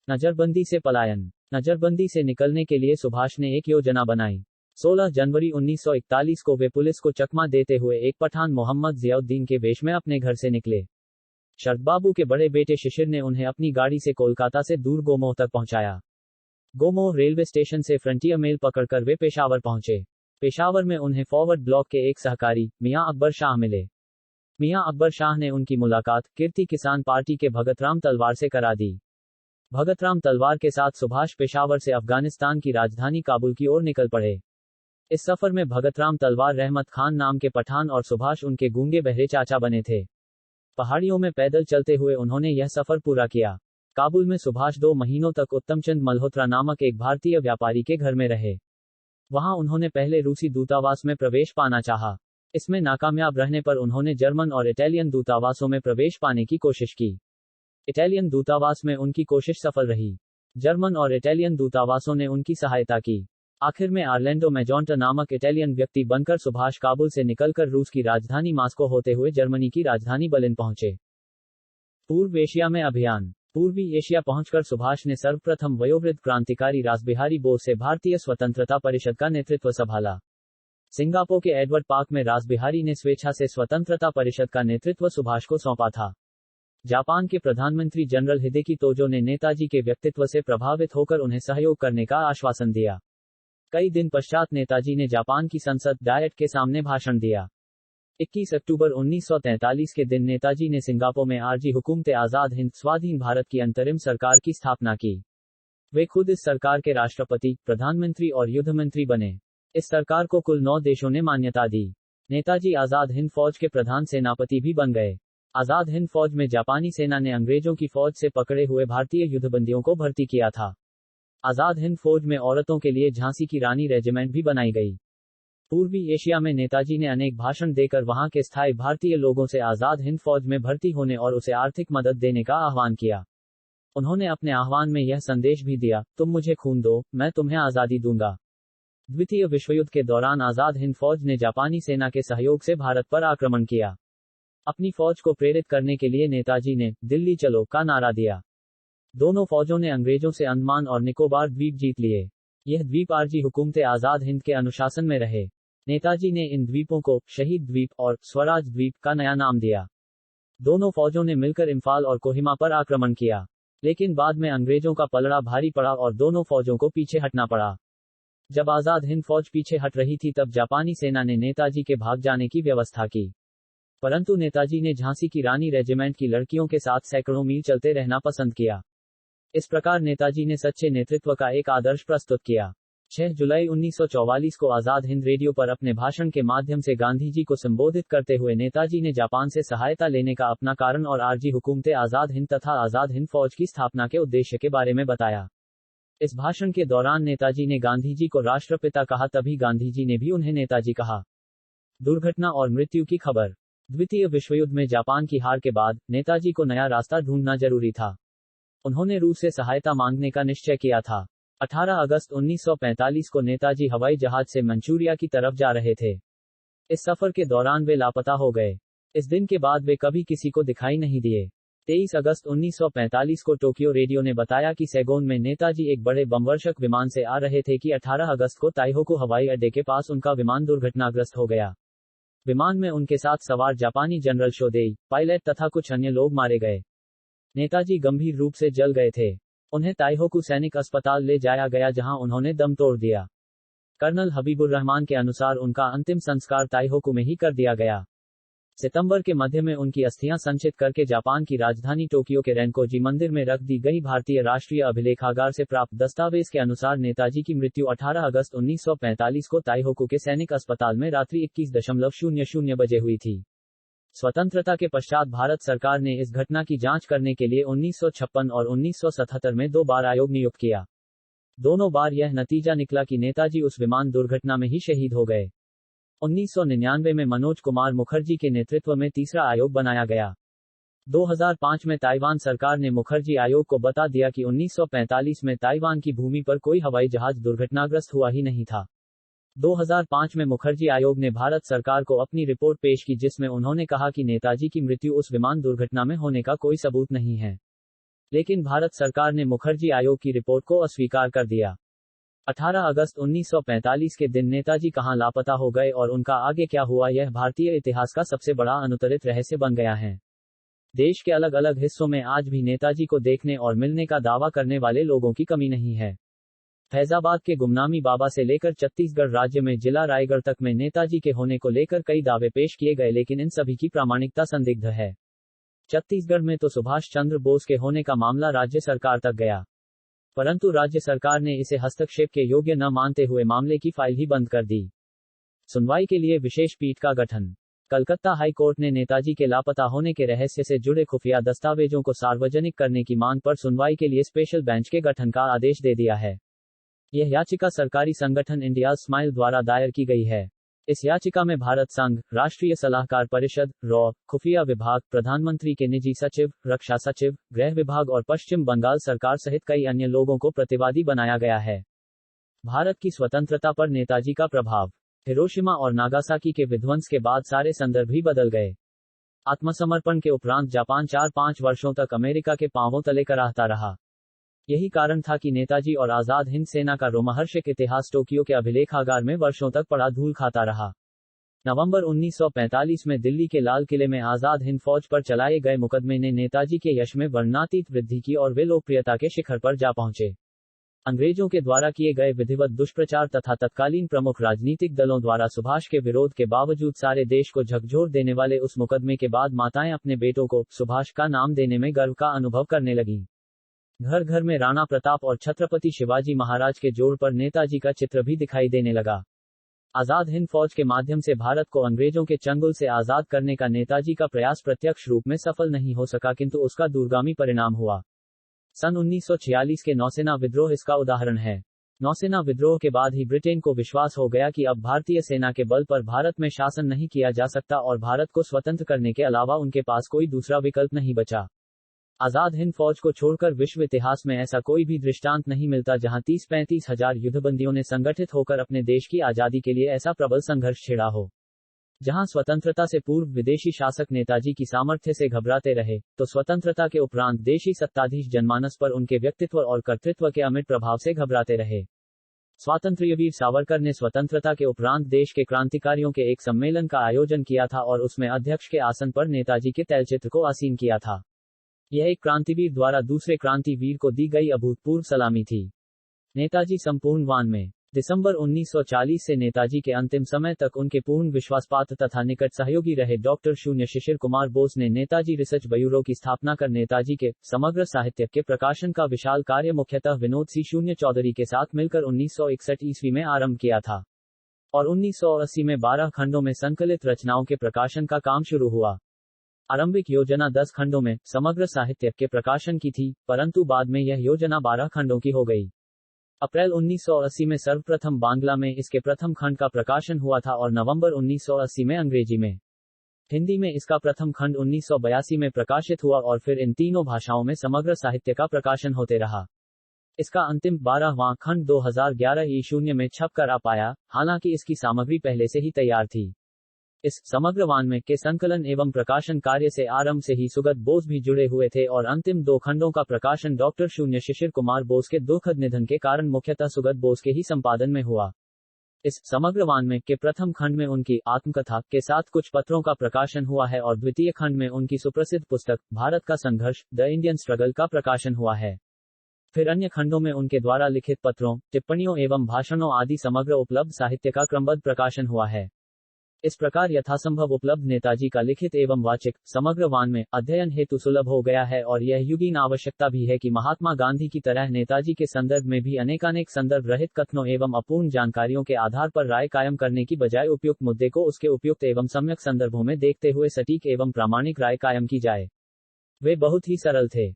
नजरबंदी से पलायन। नजरबंदी से निकलने के लिए सुभाष ने एक योजना बनाई। 16 जनवरी 1941 को वे पुलिस को चकमा देते हुए एक पठान मोहम्मद जियाउद्दीन के वेश में अपने घर से निकले। शरद बाबू के बड़े बेटे शिशिर ने उन्हें अपनी गाड़ी से कोलकाता से दूर गोमोह तक पहुंचाया। गोमोह रेलवे स्टेशन से फ्रंटियर मेल पकड़कर वे पेशावर पहुंचे। पेशावर में उन्हें फॉरवर्ड ब्लॉक के एक सहकारी मियां अकबर शाह मिले। मियां अकबर शाह ने उनकी मुलाकात कीर्ति किसान पार्टी के भगतराम तलवार से करा दी। भगतराम तलवार के साथ सुभाष पेशावर से अफगानिस्तान की राजधानी काबुल की ओर निकल पड़े। इस सफर में भगतराम तलवार रहमत खान नाम के पठान और सुभाष उनके गूंगे बहरे चाचा बने थे। पहाड़ियों में पैदल चलते हुए उन्होंने यह सफर पूरा किया। काबुल में सुभाष 2 महीनों तक उत्तमचंद मल्होत्रा नामक एक भारतीय व्यापारी के घर में रहे। वहां उन्होंने पहले रूसी दूतावास में प्रवेश पाना चाहा। इसमें नाकामयाब रहने पर उन्होंने जर्मन और इटालियन दूतावासों में प्रवेश पाने की कोशिश की। इटालियन दूतावास में उनकी कोशिश सफल रही। जर्मन और इटालियन दूतावासों ने उनकी सहायता की। आखिर में आर्लेंडो मैजोंटा नामक इटालियन व्यक्ति बनकर सुभाष काबुल से निकलकर रूस की राजधानी मॉस्को होते हुए जर्मनी की राजधानी बर्लिन पहुंचे। पूर्व एशिया में अभियान। पूर्वी एशिया पहुंचकर सुभाष ने सर्वप्रथम वयोवृद्ध क्रांतिकारी रासबिहारी बोस से भारतीय स्वतंत्रता परिषद का नेतृत्व संभाला। सिंगापुर के एडवर्ड पार्क में रासबिहारी ने स्वेच्छा से स्वतंत्रता परिषद का नेतृत्व सुभाष को सौंपा था। जापान के प्रधानमंत्री जनरल हिदेकी तोजो ने नेताजी के व्यक्तित्व से प्रभावित होकर उन्हें सहयोग करने का आश्वासन दिया। कई दिन पश्चात नेताजी ने जापान की संसद डायट के सामने भाषण दिया। 21 अक्टूबर 1943 के दिन नेताजी ने सिंगापुर में आरजी हुकूमत आज़ाद हिंद स्वाधीन भारत की अंतरिम सरकार की स्थापना की। वे खुद इस सरकार के राष्ट्रपति, प्रधानमंत्री और युद्धमंत्री बने। इस सरकार को कुल 9 देशों ने मान्यता दी। नेताजी आज़ाद हिंद फौज के प्रधान सेनापति भी बन गए। आज़ाद हिंद फौज में जापानी सेना ने अंग्रेजों की फौज से पकड़े हुए भारतीय युद्धबंदियों को भर्ती किया था। आज़ाद हिंद फौज में औरतों के लिए झांसी की रानी रेजिमेंट भी बनाई गई। पूर्वी एशिया में नेताजी ने अनेक भाषण देकर वहां के स्थायी भारतीय लोगों से आज़ाद हिंद फौज में भर्ती होने और उसे आर्थिक मदद देने का आह्वान किया। उन्होंने अपने आह्वान में यह संदेश भी दिया, तुम मुझे खून दो, मैं तुम्हें आज़ादी दूंगा। द्वितीय विश्वयुद्ध के दौरान आज़ाद हिंद फौज ने जापानी सेना के सहयोग से भारत पर आक्रमण किया। अपनी फौज को प्रेरित करने के लिए नेताजी ने दिल्ली चलो का नारा दिया। दोनों फौजों ने अंग्रेजों से अंडमान और निकोबार द्वीप जीत लिए। यह द्वीप आरजी हुकूमत आज़ाद हिंद के अनुशासन में रहे। नेताजी ने इन द्वीपों को शहीद द्वीप और स्वराज द्वीप का नया नाम दिया। दोनों फौजों ने मिलकर इम्फाल और कोहिमा पर आक्रमण किया, लेकिन बाद में अंग्रेजों का पलड़ा भारी पड़ा और दोनों फौजों को पीछे हटना पड़ा। जब आज़ाद हिंद फौज पीछे हट रही थी तब जापानी सेना ने नेताजी के भाग जाने की व्यवस्था की, परंतु नेताजी ने झांसी की रानी रेजिमेंट की लड़कियों के साथ सैकड़ों मील चलते रहना पसंद किया। इस प्रकार नेताजी ने सच्चे नेतृत्व का एक आदर्श प्रस्तुत किया। 6 जुलाई 1944 को आज़ाद हिंद रेडियो पर अपने भाषण के माध्यम से गांधी जी को संबोधित करते हुए नेताजी ने जापान से सहायता लेने का अपना कारण और आरजी हुकूमत आज़ाद हिंद तथा आज़ाद हिंद फौज की स्थापना के उद्देश्य के बारे में बताया। इस भाषण के दौरान नेताजी ने गांधी जी को राष्ट्रपिता कहा, तभी गांधी जी ने भी उन्हें नेताजी कहा। दुर्घटना और मृत्यु की खबर। द्वितीय विश्वयुद्ध में जापान की हार के बाद नेताजी को नया रास्ता ढूंढना जरूरी था। उन्होंने रूस से सहायता मांगने का निश्चय किया था। 18 अगस्त 1945 को नेताजी हवाई जहाज से मंचूरिया की तरफ जा रहे थे। इस सफर के दौरान वे लापता हो गए। इस दिन के बाद वे कभी किसी को दिखाई नहीं दिए। 23 अगस्त 1945 को टोक्यो रेडियो ने बताया कि सैगोन में नेताजी एक बड़े बमवर्षक विमान से आ रहे थे कि 18 अगस्त को ताइहोकू हवाई अड्डे के पास उनका विमान दुर्घटनाग्रस्त हो गया। विमान में उनके साथ सवार जापानी जनरल शोदेई, पायलट तथा कुछ अन्य लोग मारे गए। नेताजी गंभीर रूप से जल गए थे। उन्हें ताइहोकू सैनिक अस्पताल ले जाया गया जहां उन्होंने दम तोड़ दिया। कर्नल हबीबुर रहमान के अनुसार उनका अंतिम संस्कार ताइहोकू में ही कर दिया गया। सितंबर के मध्य में उनकी अस्थियां संचित करके जापान की राजधानी टोक्यो के रेनकोजी मंदिर में रख दी गई। भारतीय राष्ट्रीय अभिलेखागार से प्राप्त दस्तावेज के अनुसार नेताजी की मृत्यु 18 अगस्त 1945 को ताइहोकू के सैनिक अस्पताल में रात्रि 21:00 बजे हुई थी। स्वतंत्रता के पश्चात भारत सरकार ने इस घटना की जांच करने के लिए 1956 और 1977 में 2 बार आयोग नियुक्त किया। दोनों बार यह नतीजा निकला कि नेताजी उस विमान दुर्घटना में ही शहीद हो गए। 1999 में मनोज कुमार मुखर्जी के नेतृत्व में तीसरा आयोग बनाया गया। 2005 में ताइवान सरकार ने मुखर्जी आयोग को बता दिया कि 1945 में ताइवान की भूमि पर कोई हवाई जहाज दुर्घटनाग्रस्त हुआ ही नहीं था। 2005 में मुखर्जी आयोग ने भारत सरकार को अपनी रिपोर्ट पेश की जिसमें उन्होंने कहा कि नेताजी की मृत्यु उस विमान दुर्घटना में होने का कोई सबूत नहीं है। लेकिन भारत सरकार ने मुखर्जी आयोग की रिपोर्ट को अस्वीकार कर दिया। 18 अगस्त 1945 के दिन नेताजी कहां लापता हो गए और उनका आगे क्या हुआ, यह भारतीय इतिहास का सबसे बड़ा अनुत्तरित रहस्य बन गया है। देश के अलग अलग हिस्सों में आज भी नेताजी को देखने और मिलने का दावा करने वाले लोगों की कमी नहीं है। फैजाबाद के गुमनामी बाबा से लेकर छत्तीसगढ़ राज्य में जिला रायगढ़ तक में नेताजी के होने को लेकर कई दावे पेश किए गए, लेकिन इन सभी की प्रामाणिकता संदिग्ध है। छत्तीसगढ़ में तो सुभाष चंद्र बोस के होने का मामला राज्य सरकार तक गया, परंतु राज्य सरकार ने इसे हस्तक्षेप के योग्य न मानते हुए मामले की फाइल ही बंद कर दी। सुनवाई के लिए विशेष पीठ का गठन। कलकत्ता हाई कोर्ट ने नेताजी के लापता होने के रहस्य से जुड़े खुफिया दस्तावेजों को सार्वजनिक करने की मांग पर सुनवाई के लिए स्पेशल बेंच के गठन का आदेश दे दिया है। यह याचिका सरकारी संगठन इंडिया स्माइल द्वारा दायर की गई है। इस याचिका में भारत संघ, राष्ट्रीय सलाहकार परिषद, रॉ, खुफिया विभाग, प्रधानमंत्री के निजी सचिव, रक्षा सचिव, गृह विभाग और पश्चिम बंगाल सरकार सहित कई अन्य लोगों को प्रतिवादी बनाया गया है। भारत की स्वतंत्रता पर नेताजी का प्रभाव। हिरोशिमा और नागासाकी के विध्वंस के बाद सारे संदर्भ ही बदल गए। आत्मसमर्पण के उपरांत जापान 4-5 वर्षों तक अमेरिका के पांवों तले कराहता रहा। यही कारण था कि नेताजी और आजाद हिंद सेना का रोमहर्षक इतिहास टोक्यो के अभिलेखागार में वर्षों तक पड़ा धूल खाता रहा। नवंबर 1945 में दिल्ली के लाल किले में आजाद हिंद फौज पर चलाए गए मुकदमे ने नेताजी के यश में वर्णनातीत वृद्धि की और वे लोकप्रियता के शिखर पर जा पहुंचे। अंग्रेजों के द्वारा किए गए विधिवत दुष्प्रचार तथा तत्कालीन प्रमुख राजनीतिक दलों द्वारा सुभाष के विरोध के बावजूद सारे देश को झकझोर देने वाले उस मुकदमे के बाद माताएं अपने बेटों को सुभाष का नाम देने में गर्व का अनुभव करने लगीं। घर घर में राणा प्रताप और छत्रपति शिवाजी महाराज के जोड़ पर नेताजी का चित्र भी दिखाई देने लगा। आजाद हिंद फौज के माध्यम से भारत को अंग्रेजों के चंगुल से आजाद करने का नेताजी का प्रयास प्रत्यक्ष रूप में सफल नहीं हो सका, किंतु उसका दूरगामी परिणाम हुआ। सन 1946 के नौसेना विद्रोह इसका उदाहरण है। नौसेना विद्रोह के बाद ही ब्रिटेन को विश्वास हो गया कि अब भारतीय सेना के बल पर भारत में शासन नहीं किया जा सकता और भारत को स्वतंत्र करने के अलावा उनके पास कोई दूसरा विकल्प नहीं बचा। आजाद हिंद फौज को छोड़कर विश्व इतिहास में ऐसा कोई भी दृष्टांत नहीं मिलता जहां 30-35 हजार युद्धबंदियों ने संगठित होकर अपने देश की आजादी के लिए ऐसा प्रबल संघर्ष छेड़ा हो। जहां स्वतंत्रता से पूर्व विदेशी शासक नेताजी की सामर्थ्य से घबराते रहे, तो स्वतंत्रता के उपरांत देशी सत्ताधीश जनमानस पर उनके व्यक्तित्व और कर्तृत्व के अमिट प्रभाव से घबराते रहे। स्वातंत्र्यवीर सावरकर ने स्वतंत्रता के उपरांत देश के क्रांतिकारियों के एक सम्मेलन का आयोजन किया था और उसमें अध्यक्ष के आसन पर नेताजी के तैलचित्र को आसीन किया था। यह एक क्रांतिवीर द्वारा दूसरे क्रांतिवीर को दी गई अभूतपूर्व सलामी थी। नेताजी संपूर्ण वान में। दिसंबर 1940 से नेताजी के अंतिम समय तक उनके पूर्ण विश्वासपात्र तथा निकट सहयोगी रहे डॉक्टर शून्य शिशिर कुमार बोस ने नेताजी रिसर्च ब्यूरो की स्थापना कर नेताजी के समग्र साहित्य के प्रकाशन का विशाल कार्य मुख्यतः विनोद सी शून्य चौधरी के साथ मिलकर 1961 ईस्वी में आरंभ किया था और 1980 में 12 खंडों में संकलित रचनाओं के प्रकाशन का काम शुरू हुआ। आरंभिक योजना 10 खंडों में समग्र साहित्य के प्रकाशन की थी, परंतु बाद में यह योजना 12 खंडों की हो गई। अप्रैल 1980 में सर्वप्रथम बांग्ला में इसके प्रथम खंड का प्रकाशन हुआ था और नवंबर 1980 में अंग्रेजी में। हिंदी में इसका प्रथम खंड 1982 में प्रकाशित हुआ और फिर इन तीनों भाषाओं में समग्र साहित्य का प्रकाशन होते रहा। इसका अंतिम 12वां खंड 2011 ईशून्य में छप कर आ पाया, हालांकि इसकी सामग्री पहले से ही तैयार थी। इस समग्र वान में के संकलन एवं प्रकाशन कार्य से आरंभ से ही सुगत बोस भी जुड़े हुए थे और अंतिम 2 खंडों का प्रकाशन डॉक्टर शून्य शिशिर कुमार बोस के दुखद निधन के कारण मुख्यतः सुगत बोस के ही संपादन में हुआ। इस समग्र वान में के प्रथम खंड में उनकी आत्मकथा के साथ कुछ पत्रों का प्रकाशन हुआ है और द्वितीय खंड में उनकी सुप्रसिद्ध पुस्तक भारत का संघर्ष द इंडियन स्ट्रगल का प्रकाशन हुआ है। फिर अन्य खंडों में उनके द्वारा लिखित पत्रों, टिप्पणियों एवं भाषणों आदि समग्र उपलब्ध साहित्य का क्रमबद्ध प्रकाशन हुआ है। इस प्रकार यथासंभव उपलब्ध नेताजी का लिखित एवं वाचिक समग्र वान में अध्ययन हेतु सुलभ हो गया है और यह युगीन आवश्यकता भी है कि महात्मा गांधी की तरह नेताजी के संदर्भ में भी अनेकानेक संदर्भ रहित कथनों एवं अपूर्ण जानकारियों के आधार पर राय कायम करने की बजाय उपयुक्त मुद्दे को उसके उपयुक्त एवं सम्यक संदर्भों में देखते हुए सटीक एवं प्रामाणिक राय कायम की जाए। वे बहुत ही सरल थे।